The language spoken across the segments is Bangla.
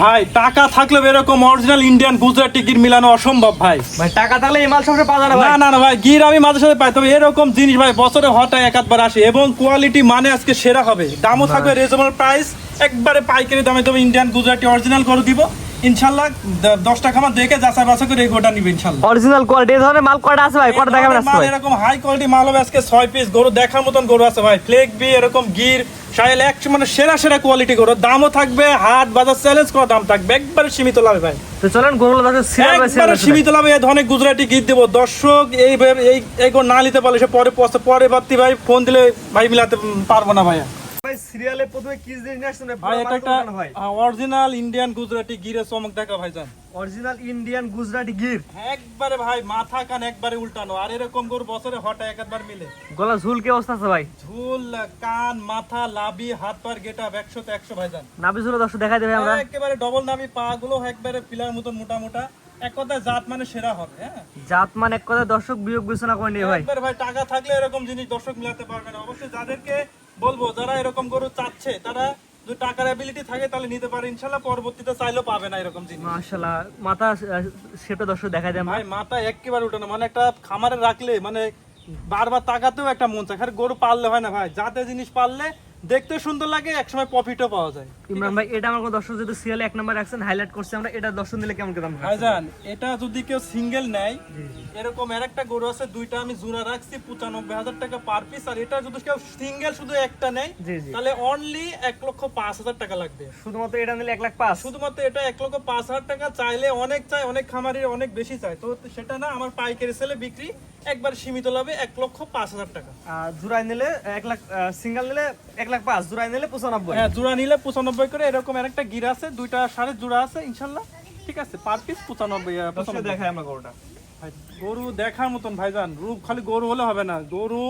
ভাই টাকা থাকলে এরকম অরিজিনাল ইন্ডিয়ান গুজরাটি গির মিলানো অসম্ভব ভাই। ভাই টাকা থাকলে এই মাল সবসময় পাওয়া যায় না ভাই। না ভাই, গির আমি মাঝে সাথে পাই, তবে এরকম জিনিস ভাই বছরে হঠাৎ একবার আসে এবং কোয়ালিটি মানে আজকে সেরা হবে, দামও থাকবে রিজনেবল প্রাইস, একবারে পাইকারি দামে তবে ইন্ডিয়ান গুজরাটি অরিজিনাল করে দিব ইনশাআল্লাহ। 10 টাকা আমার দেখে যাচাই বাছাই করে এই গোটা নিবে ইনশাআল্লাহ। অরিজিনাল কোয়ালিটি এই ধরনের মাল কয়টা আছে ভাই? কয়টা দেখাবেন আজকে মাল ভাই? এরকম হাই কোয়ালিটি মাল হবে আজকে 6 পিস, গরু দেখার মতন গরু আছে ভাই, ফ্লেক বি এরকম গির সাইল এক মানে সেরা কোয়ালিটি গরু, দামও থাকবে হাট বাজার চ্যালেঞ্জ করা দাম থাকবে, একবারে সীমিত লাভে ভাই। তো চলেন গরুগুলো দেখো সিরিয়াল বাই একবারে সিরিয়াল। সীমিত লাভে এই ধরনের গুজরাটি গির দেব দর্শক। এই গরু না নিতে পারলে সে পরে বাড়তি ভাই ফোন দিলে ভাই মিলাতে পারবো না ভাইয়া। ভাই সিরিয়ালে প্রথমে কি জিনিস নিয়ে আসছেন ভাই এটা একটা অরিজিনাল ইন্ডিয়ান গুজরাটি গিরের চমক দেখা ভাই জান। অরিজিনাল ইন্ডিয়ান গুজরাটি গির একবারে ভাই মাথা কান একবারে উল্টানো, আর এরকম গরু বছরে হঠাৎ একবার মিলে। গলা ঝুল কি অবস্থা আছে ভাই? ঝুল কান মাথা লাভি হাত পার গেটা 100 ভাই জান। নাভি ঝুল দর্শক দেখাই দেবে আমরা। একেবারে ডবল নাভি, পা গুলো একবারে পিলার মতন মোটা, এক কথায় জাত মানে সেরা হবে। হ্যাঁ জাত মান এক কথা দর্শক বিয়োগ বিবেচনা করে নিয়ে ভাই। একবারে ভাই টাকা থাকলে এরকম জিনিস দর্শক মিলাতে পারবে না। অবশ্যই যাদেরকে বলবো যারা এরকম গরু চাচ্ছে তারা যদি টাকার অ্যাবিলিটি থাকে তাহলে নিতে পারে ইনশাআল্লাহ, পরবর্তীতে চাইলেও পাবে না এরকম জিনিস। মাশাআল্লাহ মাথা সেটা দর্শক দেখাই দেয় ভাই মাথা একেবারে উঠে না, মানে একটা খামারে রাখলে মানে বারবার তাকাতেও একটা মন চায়। খালি গরু পাললে হয় না ভাই, যাতে জিনিস পাললে দেখতে সুন্দর লাগে, একসময় প্রফিটও পাওয়া যায়। ইমরান ভাই এটা আমার দর্শক যদি সিরিয়ালে 1 নাম্বার রাখছেন হাইলাইট করছি আমরা, এটা দর্শক নিলে কেমন দাম ভাই জান এটা যদি কেউ সিঙ্গেল নেয়, এরকম আরেকটা গরু আছে দুইটা আমি জোড়া রাখছি 95,000 টাকা পার পিস, আর এটা যদি কেউ সিঙ্গেল শুধু একটা নেয় তাহলে অনলি 1,05,000 টাকা লাগবে। শুধুমাত্র এটা নিলে 1,05,000, শুধুমাত্র এটা 1,05,000 টাকা। চাইলে অনেক চাই, অনেক খামারির অনেক বেশি চাই, তো সেটা না, আমার পাইকারি সেলে বিক্রি একবার সীমিত লাভে 1,05,000 টাকা। আর জোড়ায় নিলে 1 লাখ, সিঙ্গেল নিলে 1,05,000, জোড়ায় নিলে 95। হ্যাঁ জোড়া নিলে 95 করে। এরকম আরেকটা গির আছে, দুইটা সাড়ে জোড়া আছে ইনশাআল্লাহ, ঠিক আছে, পার পিস 95। দেখাই আমরা গরুটা ভাই গরু দেখার মতন ভাইজান, রূপ খালি গরু হলে হবে না, গরু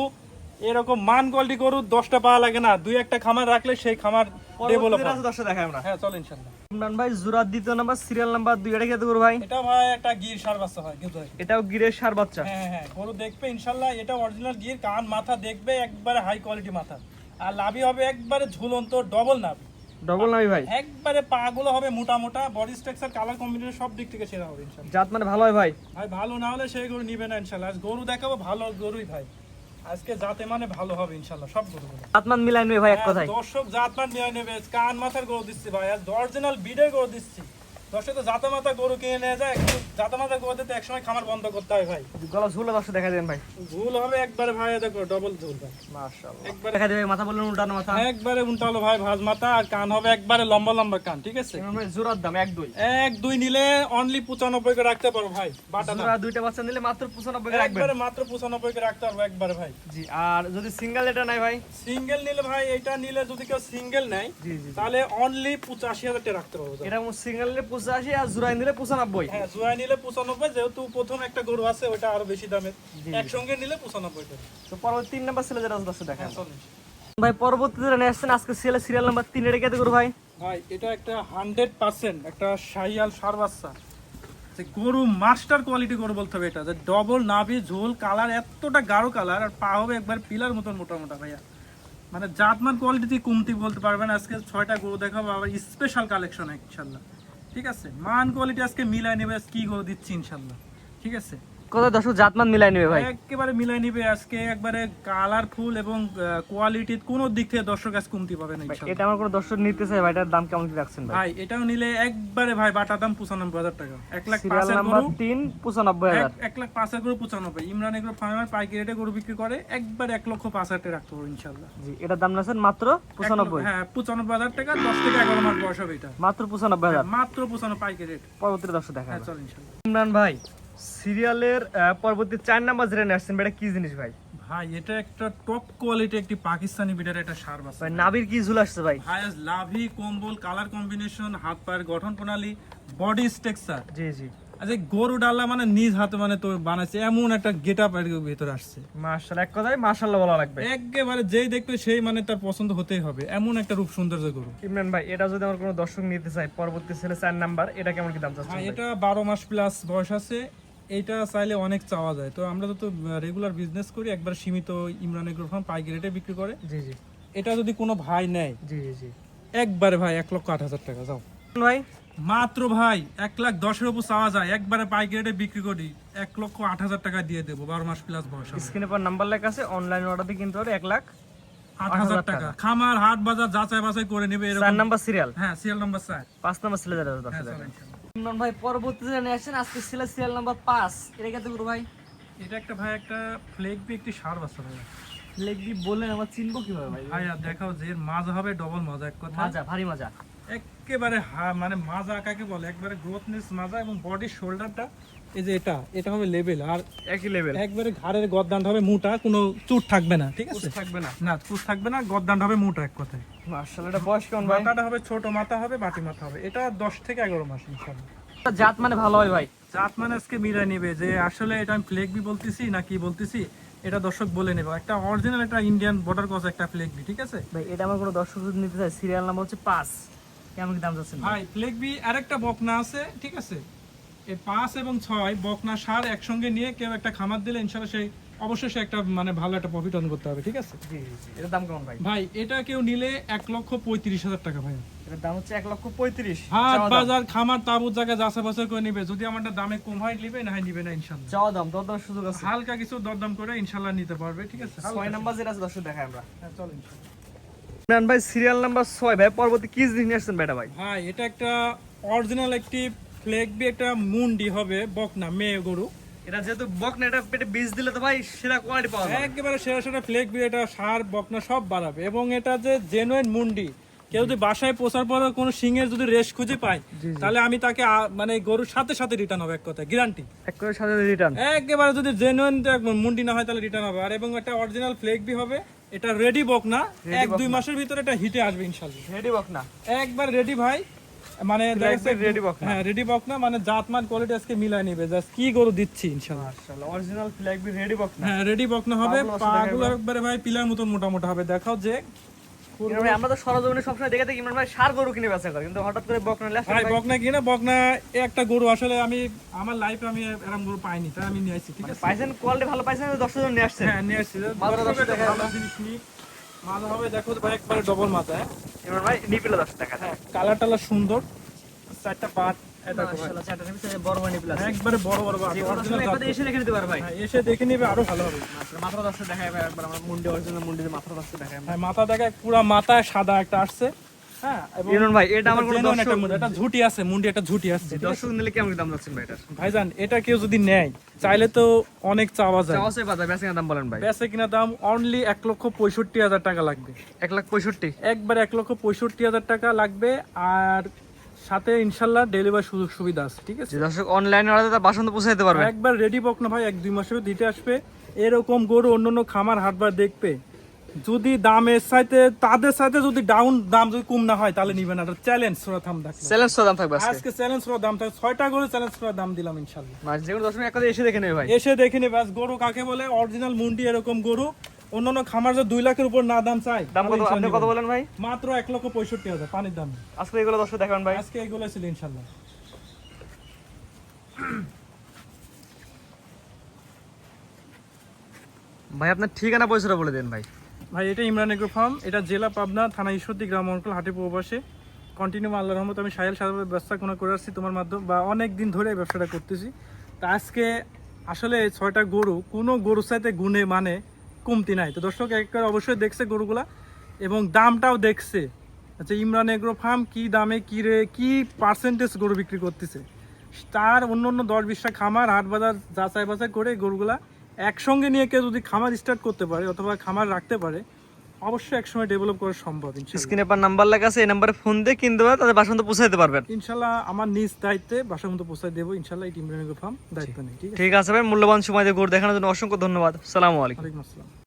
এরকম মান কোয়ালিটি গরু 10টা পাওয়া লাগে না, 2-1টা খামার রাখলে সেই খামার ডেভেলপ হয়। দর্শক দেখাই আমরা। হ্যাঁ চল ইনশাআল্লাহ। ইমরান ভাই জোড়া দ্বিতীয় নাম্বার সিরিয়াল নাম্বার 2 এটা কি গরু ভাই? এটা ভাই একটা গির সার বাচ্চা হয় কিন্তু এটাও গিরের সার বাচ্চা। হ্যাঁ গরু দেখবে ইনশাআল্লাহ, এটা অরিজিনাল গির, কান মাথা দেখবে একবারে হাই কোয়ালিটি মাথা, আর লাভি হবে একবারে ঝুলন্ত ডবল নাভি। ডবল নাভি ভাই, একবারে পা গুলো হবে মোটা, বডি স্ট্রাকচার কালার কম্বিনেশন সব দিক থেকে সেরা হবে ইনশাআল্লাহ। জাত মানে ভালো হয় ভাই। ভাই ভালো না হলে সেই গরু নিবে না ইনশাআল্লাহ। আজ গরু দেখাবো ভালো গরুই ভাই, আজকে জাতে মানে ভালো হবে ইনশাআল্লাহ সব গরুগুলো। জাতমান মিলাই নেবে ভাই এক কথায়। দর্শক জাতমান মিলাই নেবে, কান মাথার গরু দিচ্ছি ভাই, আর অরিজিনাল বিডের গরু দিচ্ছি। দর্শক তো জাতা মাথা গরু কিনে নিয়ে যায়, কিন্তু জাতা মাথা গরু দিতে একসময় খামার বন্ধ করতে হয় ভাই। গলা ঝুলে দর্শক দেখা দেন ভাই, ঝুল হবে একবারে ভাই, দেখো ডবল ঝুল ভাই মাশাআল্লাহ। একবারে দেখা দেবে মাথা বললেন উল্টানো মাথা, একবারে উল্টালো ভাই ভাঁজ মাথা, আর কান হবে একবারে লম্বা কান, ঠিক আছে। ইমরান ভাই জোড়ার দাম 1-2 নিলে অনলি 95 করে রাখতে পারো ভাই। বাটা জোড়া দুইটা বাচ্চা নিলে মাত্র 95 করে রাখবেন। একবারে মাত্র 95 করে রাখতে পারবো একবারে ভাই। জি, আর যদি সিঙ্গেল এটা নাই ভাই? সিঙ্গেল নিলে ভাই, এটা নিলে যদি কেউ সিঙ্গেল নেয় তাহলে অনলি 85,000 টাকা রাখতে পারবো। এটা সিঙ্গেল নিলে 85 আর জোড়ায় নিলে 95। হ্যাঁ জোড়া নিলে 95, যেহেতু প্রথম একটা গরু আছে ওটা আরো বেশি দামের, একসঙ্গে নিলে 95 টাকা। তো পরবর্তী 3 নাম্বার ছেলে যেটা দর্শক দেখায় চলুন ভাই, পরবর্তীতে নিয়ে আসছেন আজকে সিরিয়াল নাম্বার 3 এটা কেটে করব ভাই। ভাই এটা একটা 100% একটা শাহিয়াল সার বাচ্চা, যে গরু মাস্টার কোয়ালিটি গরু বলতে হবে এটা, যে ডবল নাভি ঝোল কালার এতটা গাঢ় কালার, আর পা হবে একবার পিলার মতন মোটা ভাইয়া, মানে জাতমান কোয়ালিটি কমতি বলতে পারবেন। আজকে 6টা গরু দেখাবো, আবার স্পেশাল কালেকশন ইনশাল্লাহ, ঠিক আছে। মান কোয়ালিটি আজকে মিলাই নেবে, কি গরু দিচ্ছি ইনশাল্লাহ, ঠিক আছে। কত দর্শক জাতমান মিলাই নেবে ভাই? একেবারে মিলাই নিবে আজকে, একবারে কালারফুল এবং কোয়ালিটি কোন দিক থেকে দর্শক আজ কমতি পাবে না ইনশাআল্লাহ। এটা আমার কোন দর্শক নিতে চাই ভাই, এটার দাম কেমন কি রাখছেন ভাই? ভাই এটাও নিলে একবারে ভাই বাটা দাম 95,000 টাকা। 1,05,000 নাম্বার 3 95,000, 1,05,000 গরু 95। ইমরান এগ্রো ফার্মার পাইকারি রেটে গরু বিক্রি করে, একবার 1,05,000 টাকা রাখতে পারবো ইনশাআল্লাহ। জি, এটার দাম নাছেন মাত্র 95। হ্যাঁ 95,000 টাকা, 10 থেকে 11 মাস বয়স হবে এটা, মাত্র 95,000, মাত্র 95 পাইকারি রেট। পরবর্তী দর্শক দেখায়। হ্যাঁ চল ইনশাআল্লাহ। ইমরান ভাই সিরিয়ালের পরবর্তী 4 নাম্বার যেটা নিয়ে আসছেন এটা কি জিনিস ভাই? ভাই এটা একটা টপ কোয়ালিটি একটি পাকিস্তানি বিডার একটা সার বাচ্চা ভাই নাভির কি ঝুল আসছে ভাই? হাইস লাভি কম্বল কালার কম্বিনেশন, হাত পায়ের গঠন প্রণালী, বডি স্ট্রাকচার, জি আচ্ছা গরু ডাল্লা মানে নিজ হাতে মানে তো বানাইছে, এমন একটা গেটআপ এর ভিতরে আসছে। মাশাআল্লাহ, এক কথায় মাশাআল্লাহ বলা লাগবে। একেবারে যেই দেখবে সেই মানে তার পছন্দ হতেই হবে, এমন একটা রূপ সৌন্দর্য গরু। ইমরান ভাই এটা যদি আমার কোনো দর্শক নিতে চায়, পরবর্তী ছেলে 4 নাম্বার এটা কেমন কি দাম চাচ্ছেন হ্যাঁ ভাই? এটা 12 মাস প্লাস বয়স আছে, এইটা চাইলে অনেক চাওয়া যায়, তো আমরা তো রেগুলার বিজনেস করি, একবার সীমিত ইমরান এগ্রো ফার্ম পাইকারি রেটে বিক্রি করে। জি এটা যদি কোনো ভাই নেয় জি একবারে ভাই 1,08,000 টাকা যাও ভাই। মাত্র ভাই 1,10,000 উপর চাওয়া যায়, একবারে পাইকারি রেটে বিক্রি করি 1,08,000 টাকা দিয়ে দেবো, 12 মাস প্লাস বয়স হবে। স্ক্রিনে পর নাম্বার লেখা আছে, অনলাইন অর্ডার দিয়ে কিনতে পারে 1,08,000 টাকা। খামার হাট বাজার যাচাই বাছাই করে নেবে 4 এরকম। নাম্বার সিরিয়াল, হ্যাঁ, সিরিয়াল নাম্বার 4। 5 নাম্বার সিরিয়াল হ্যাঁ, দর্শক চলো দেখেন। ইনশাআল্লাহ। ইমরান ভাই পরবর্তী জেনে আসছেন আজকে সিরিয়াল নাম্বার 5, এটা কত করে ভাই? এটা একটা ভাই একটা ফ্লেক বি একটি সার বাচ্চা ভাই। লেগবি বললেন, আমরা চিনবো কিভাবে ভাই? ভাই আর দেখাও যে এর মাজা হবে ডবল মাজা, এক কথা মাজা, ভারী মাজা। একেবারে মানে মাজা কাকে বলে, একবারে গ্রোথনেস মাজা, এবং বডি শোল্ডারটা এই যে এটা হবে লেভেল, আর একই লেভেল, একবারে ঘাড়ের গদ্দানটা হবে মোটা, কোনো চুট থাকবে না, ঠিক আছে? থাকবে না। না, চুট থাকবে না, গদ্দানটা হবে মোটা, এক কথায়। মাশাআল্লাহ, এটা বয়স কেমন ভাই? মাথাটা হবে ছোট মাথা হবে, বাটি মাথা হবে। এটা 10 থেকে 11 মাস ইনশাআল্লাহ। জাত মানে ভালো হয় ভাই? জাত মানে আজকে মিলাই নেবে যে আসলে এটা আমি ফ্লেক বি বলতেছি না কি বলতেছি, এটা দর্শক বলে নেবে। একটা অরিজিনাল একটা ইন্ডিয়ান বর্ডার ক্রস একটা ফ্লেক বি, ঠিক আছে ভাই এটা আমার কোনো দর্শক যদি নিতে চায়, সিরিয়াল নাম্বার হচ্ছে 5, কেমন কি দাম যাচ্ছেন ভাই? ভাই? ফ্লেক বি আরেকটা বকনা আছে, ঠিক আছে? এই 5 এবং 6 বকনা সার একসঙ্গে নিয়ে কেউ একটা খামার দিলে ইনশাআল্লাহ সেই অবশ্যই সে একটা মানে ভালো একটা প্রফিট অর্জন করতে হবে, ঠিক আছে? জি জি জি, এটার দাম কেমন ভাই? ভাই এটা কেউ নিলে 1,35,000 টাকা ভাই। এটার দাম হচ্ছে 1,35,000। হাট বাজার খামার তাবুত জায়গায় যাচাই বাছাই করে নিবে, যদি আমারটা দামে কম হয় নিবে, না হয় নিবে না ইনশাআল্লাহ। চাওয়া দাম, দরদামের সুযোগ আছে। হালকা কিছু দরদাম করে ইনশাআল্লাহ নিতে পারবে, ঠিক আছে? 6 নাম্বার যেটা আছে দর্শক দেখাই আমরা। হ্যাঁ, চলো ইনশাআল্লাহ। ইমরান ভাই সিরিয়াল নাম্বার 6 ভাই, পরবর্তী কি জিনিস নিয়ে আসছেন বেটা ভাই? ভাই এটা একটা অরিজিনাল একটি ফ্লেক বি একটা মুন্ডি হবে, বকনা মেয়ে গরু। এটা যেহেতু বকনা, এটা পেটে বীজ দিলে তো ভাই সেরা কোয়ালিটি পাওয়া যাবে। একেবারে সেরা সেরা ফ্লেক বি, এটা সার বকনা সব বাড়াবে, এবং এটা যে জেনুইন মুন্ডি। কেউ যদি বাসায় পোষার পর কোনো সিংহের যদি রেশ খুঁজে পায়, তাহলে আমি তাকে মানে গরুর সাথে সাথে রিটার্ন হবে, এক কথায় গ্যারান্টি। এক করে সাথে রিটার্ন। একেবারে যদি জেনুইন মুন্ডি না হয় তাহলে রিটার্ন হবে। আর এবং একটা অরিজিনাল ফ্লেক বি হবে, এটা রেডি বকনা, 1-2 মাসের ভিতরে এটা হিটে আসবে ইনশাআল্লাহ। রেডি বকনা, একবার রেডি ভাই, মানে রেডি বকনা। হ্যাঁ রেডি বকনা, মানে জাতমান কোয়ালিটি আজকে মিলাই নিবে, জাস্ট কি গরু দিচ্ছি ইনশাআল্লাহ। মাশাআল্লাহ, অরিজিনাল ফ্ল্যাগ বি রেডি বকনা। হ্যাঁ রেডি বকনা হবে, পাগুলো আছে পাগুলো একবারে ভাই পিলার মতন মোটা মোটা হবে। দেখাও যে ইমরান ভাই, আমরা তো সরজমিনে সবসময় দেখে থাকি ইমরান ভাই সার গরু কিনে বেচা করে, কিন্তু হঠাৎ করে বকনা লেস ভাই বকনা কিনা বকনা এই একটা গরু আসলে আমি আমার লাইফে আমি এরকম গরু পাইনি, তাই আমি নিয়ে আসছি, ঠিক আছে? পাইছেন, কোয়ালিটি ভালো পাইছেন, 10 জন নিয়ে আসছেন। হ্যাঁ নিয়ে আসছি। মাথা দর্শক একটা দেখায় ভালো জিনিস নিই। মাথা হবে দেখো তো ভাই, একবারে ডবল মাথা। হ্যাঁ ইমরান ভাই নিপিলে 10 টাকা। কালার টালার সুন্দর, 4টা পাট, এটা দেখো ভাই। মাশাআল্লাহ, চারটা নিচে বড় মানি প্লাস। একবারে বড় বড় বাট, যে কোনো original সময় জাত। একবারে এসে দেখে নিতে পারে ভাই। হ্যাঁ, এসে দেখে নিবে আরো ভালো হবে। মাশাআল্লাহ, মাথা দর্শক দেখাই ভাই একবার, আমরা মুন্ডি অরিজিনাল মুন্ডিতে মাথা দর্শক দেখাই আমরা। হ্যাঁ মাথা দেখায়, পুরো মাথায় সাদা একটা আসছে। হ্যাঁ এবং ইমরান ভাই, এটা আমার কোনো genuine একটা দর্শক মুন্ডি, একটা ঝুটি আছে, মুন্ডি একটা ঝুটি আছে। দর্শক নিলে কেমন দাম যাচ্ছেন ভাই এটার? ভাইজান এটা কেউ যদি নেয়, চাইলে তো অনেক চাওয়া যায়। চাওয়া চাই বাজার বেচা দাম বলেন ভাই। বেচে কিনা দাম অনলি 1,65,000 টাকা লাগবে। 1,65,000। একবার 1,65,000 টাকা লাগবে, আর সাথে ইনশাল্লাহ ডেলিভারি সুযোগ সুবিধা আছে, ঠিক আছে? যে দর্শক অনলাইনে অর্ডার দিতে বাসন্ত পৌঁছে দিতে পারবে। একবার রেডি বক না ভাই, 1-2 মাসের দিতে আসবে। এরকম গরু অন্যান্য খামার হাটবার দেখবে, যদি দামের সাথে তাদের সাথে যদি ডাউন দাম যদি কম না হয় তাহলে নিবে না। এটা চ্যালেঞ্জ সরা দাম দেখো, চ্যালেঞ্জ দাম থাকবে আজকে। আজকে চ্যালেঞ্জ সরা দাম থাকে, 6টা গরু চ্যালেঞ্জ সরা দাম দিলাম ইনশাল্লাহ। মাস যে কোনো দর্শক এক কথা এসে দেখে নেবে ভাই। এসে দেখে নিবে আজ গরু কাকে বলে, অরিজিনাল মুন্ডি এরকম গরু। অন্যান্য খামার যে 2 লাখের উপর না দাম চাই, দাম কত আপনি কত বলেন ভাই? মাত্র 1,65,000 পানির দাম। আজকে এগুলো দর্শক দেখাবেন ভাই। আজকে এগুলো ছিল ইনশাল্লাহ। ভাই আপনার ঠিকানা পয়সাটা বলে দেন ভাই। ভাই এটা ইমরান এগ্রো ফার্ম, এটা জেলা পাবনা, থানা ঈশ্বরদী, গ্রাম অঞ্চল, হাটে প্রবাসে। কন্টিনিউ আল্লাহর রহমত আমি সাহেল সাহেবের ব্যবসা কোনো করে আসছি তোমার মাধ্যমে, বা অনেক দিন ধরে এই ব্যবসাটা করতেছি। তা আজকে আসলে 6টা গরু কোনো গরুর সাথে গুণে মানে কমতি নাই। তো দর্শক একবার অবশ্যই দেখছে গরুগুলা, এবং দামটাও দেখছে। আচ্ছা ইমরান এগ্রো ফার্ম কি দামে কি পার্সেন্টেজ গরু বিক্রি করতেছে, তার অন্য 10-20টা খামার হাট বাজার যাচাই বাছাই করে গরুগুলা একসঙ্গে নিয়ে কেউ যদি খামার স্টার্ট করতে পারে অথবা খামার রাখতে পারে, অবশ্যই একসময় ডেভেলপ করা সম্ভব ইনশাআল্লাহ। স্ক্রিনে পর নাম্বার লেখা আছে, এই নাম্বারে ফোন দিয়ে কিনতে হবে, তাদের বাসন্ত পৌঁছে দিতে পারবেন ইনশাআল্লাহ আমার নিজ দায়িত্বে বাসার মতো পৌঁছায় দেবো ইনশাআল্লাহ। এই ইমরান এগ্রো ফার্ম দায়িত্ব নেই, ঠিক আছে? ঠিক আছে ভাই, মূল্যবান সময় দিয়ে গরু দেখানোর জন্য অসংখ্য ধন্যবাদ। আসসালামু আলাইকুম। ওয়ালাইকুম আসসালাম।